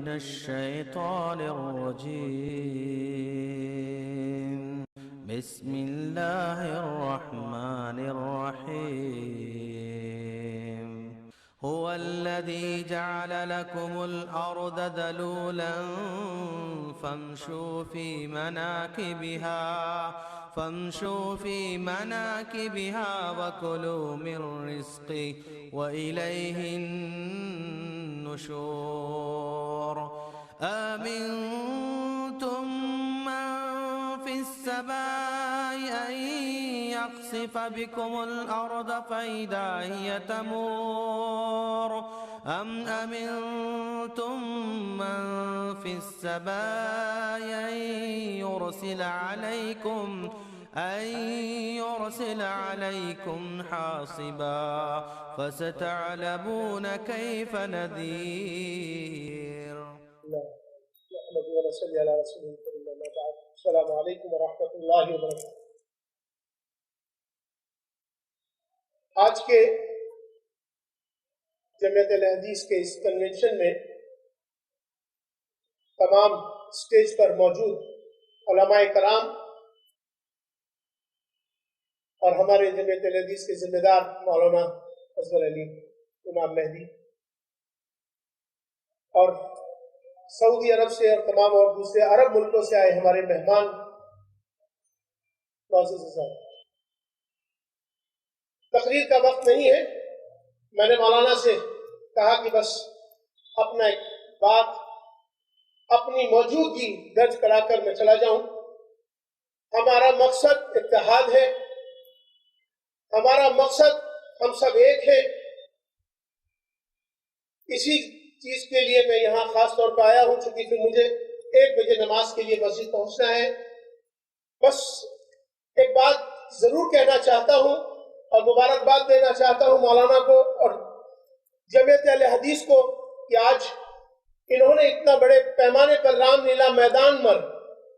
من الشيطان الرجيم. بسم الله الرحمن الرحيم. هو الذي جعل لكم الأرض ذلولا فامشوا في مناكبها وكلوا من رزقه وإليه النشور. آمنتم من في السماء أن يخسف بكم الأرض فإذا هي تمور أم أمنتم من في السماء أن يرسل عليكم حاصبا فستعلمون كيف نذير. السلام علیکم ورحمۃ اللہ وبرکاتہ. آج کے جمعیت الحدیث کے اس کنونشن میں تمام سٹیج پر موجود علماء کرام اور ہمارے جمعیت الحدیث کے ذمہ دار مولانا اصغر علی امام مہدی اور سعودی عرب سے اور تمام اور دوسرے عرب ملکوں سے آئے ہمارے مہمان معزز صاحب، تقریر کا وقت نہیں ہے. میں نے مولانا سے کہا کہ بس اپنا ایک بات اپنی موجودگی درج کرا کر میں چلا جاؤں. ہمارا مقصد اتحاد ہے، ہمارا مقصد ہم سب ایک ہے. اسی چیز کے لیے میں یہاں خاص طور پر آیا ہوں، چونکہ پھر مجھے 1 بجے نماز کے لیے مسجد پہنچنا ہے. بس ایک بات ضرور کہنا چاہتا ہوں اور مبارکباد دینا چاہتا ہوں مولانا کو اور جمعیت اہل حدیث کو کہ آج انہوں نے اتنا بڑے پیمانے پر رام لیلا میدان پر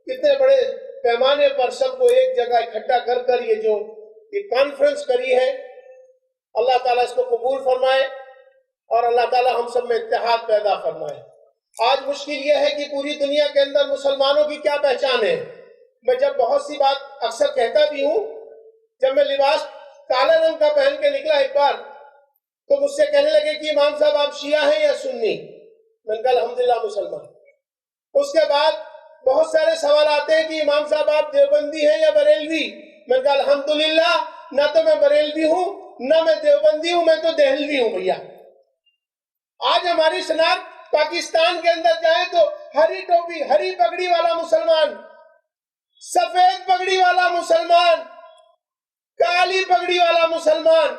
اتنے بڑے پیمانے پر سب کو ایک جگہ اکٹھا کر کر یہ جو کانفرنس کری ہے، اللہ تعالیٰ اس کو قبول فرمائے اور اللہ تعالیٰ ہم سب میں اتحاد پیدا فرمائے. آج مشکل یہ ہے کہ پوری دنیا کے اندر مسلمانوں کی کیا پہچان ہے. میں جب بہت سی بات اکثر کہتا بھی ہوں، جب میں لباس کالے رنگ کا پہن کے نکلا ایک بار تو مجھ سے کہنے لگے کہ امام صاحب آپ شیعہ ہیں یا سنی؟ میں نے کہا الحمدللہ مسلمان. اس کے بعد بہت سارے سوال آتے ہیں کہ امام صاحب آپ دیوبندی ہیں یا بریلوی؟ میں نے کہا الحمدللہ نہ تو میں بریلوی ہوں نہ میں دیوبندی ہوں، میں تو دہلوی ہوں بھیا. آج ہماری شناخت پاکستان کے اندر جائیں تو ہری ٹوپی ہری پگڑی والا مسلمان، سفید پگڑی والا مسلمان، کالی پگڑی والا مسلمان،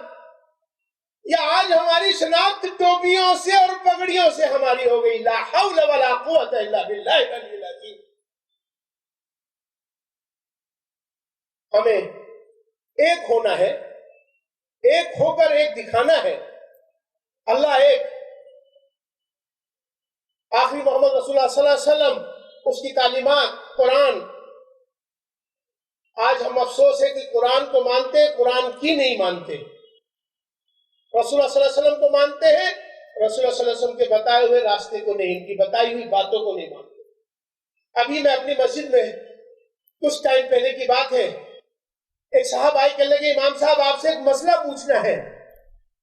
یا آج ہماری شناخت ٹوپیوں سے اور پگڑیوں سے ہماری ہو گئی. لا حول ولا قوت الا باللہ العلی العظیم. ہمیں ایک ہونا ہے، ایک ہو کر ایک دکھانا ہے. اللہ ایک، آخری محمد رسول اللہ صلی اللہ علیہ وسلم، اس کی تعلیمات، قرآن. آج ہم افسوس ہے کہ قرآن کو مانتے، قرآن کی نہیں مانتے. رسول اللہ صلی اللہ علیہ وسلم کو مانتے ہیں، رسول اللہ صلی اللہ علیہ وسلم کے بتائے ہوئے راستے کو نہیں، ان کی بتائی ہوئی باتوں کو نہیں مانتے. ابھی میں اپنی مسجد میں کچھ ٹائم پہلے کی بات ہے، ایک صاحب آئے کہنے لگے امام صاحب آپ سے ایک مسئلہ پوچھنا ہے.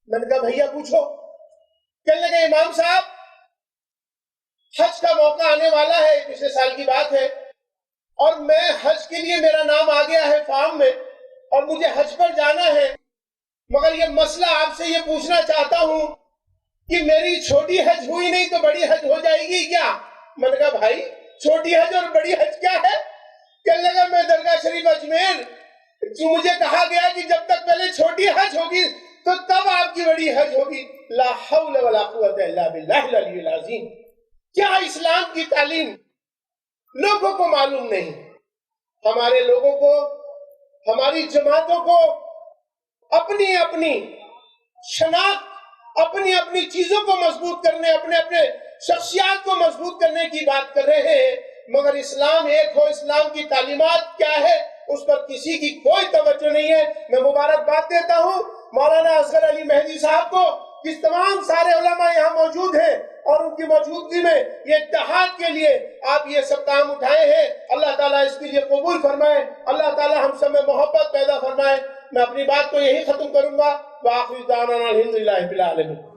میں نے کہا بھیا پوچھو. کہنے لگے امام صاحب حج کا موقع آنے والا ہے، پچھلے سال کی بات ہے، اور میں حج کے لیے میرا نام آ گیا ہے فارم میں اور مجھے حج پر جانا ہے، مگر یہ مسئلہ آپ سے یہ پوچھنا چاہتا ہوں کہ میری چھوٹی حج ہوئی نہیں تو بڑی حج ہو جائے گی کیا؟ میں نے کہا بھائی چھوٹی حج اور بڑی حج کیا ہے؟ کہنے لگا میں درگاہ شریف اجمیر، مجھے کہا گیا کہ جب تک پہلے چھوٹی حج ہوگی تو تب آپ کی بڑی حج ہوگی. لا حول ولا قوت الا باللہ العلی العظیم. کیا اسلام کی تعلیم لوگوں کو معلوم نہیں. ہمارے لوگوں کو، ہماری جماعتوں کو اپنی اپنی شناخت، اپنی اپنی چیزوں کو مضبوط کرنے، اپنے اپنے شخصیات کو مضبوط کرنے کی بات کر رہے ہیں، مگر اسلام ایک ہو، اسلام کی تعلیمات کیا ہے اس پر کسی کی کوئی توجہ نہیں ہے. میں مبارکباد دیتا ہوں مولانا اصغر علی مہدی صاحب کو، جس تمام سارے علماء یہاں موجود ہیں اور ان کی موجودگی میں یہ اتحاد کے لیے آپ یہ سب کام اٹھائے ہیں. اللہ تعالیٰ اس کے لیے قبول فرمائے. اللہ تعالیٰ ہم سب میں محبت پیدا فرمائے. میں اپنی بات کو یہی ختم کروں گا. وآخر دعوانا الحمد للہ رب العالمین.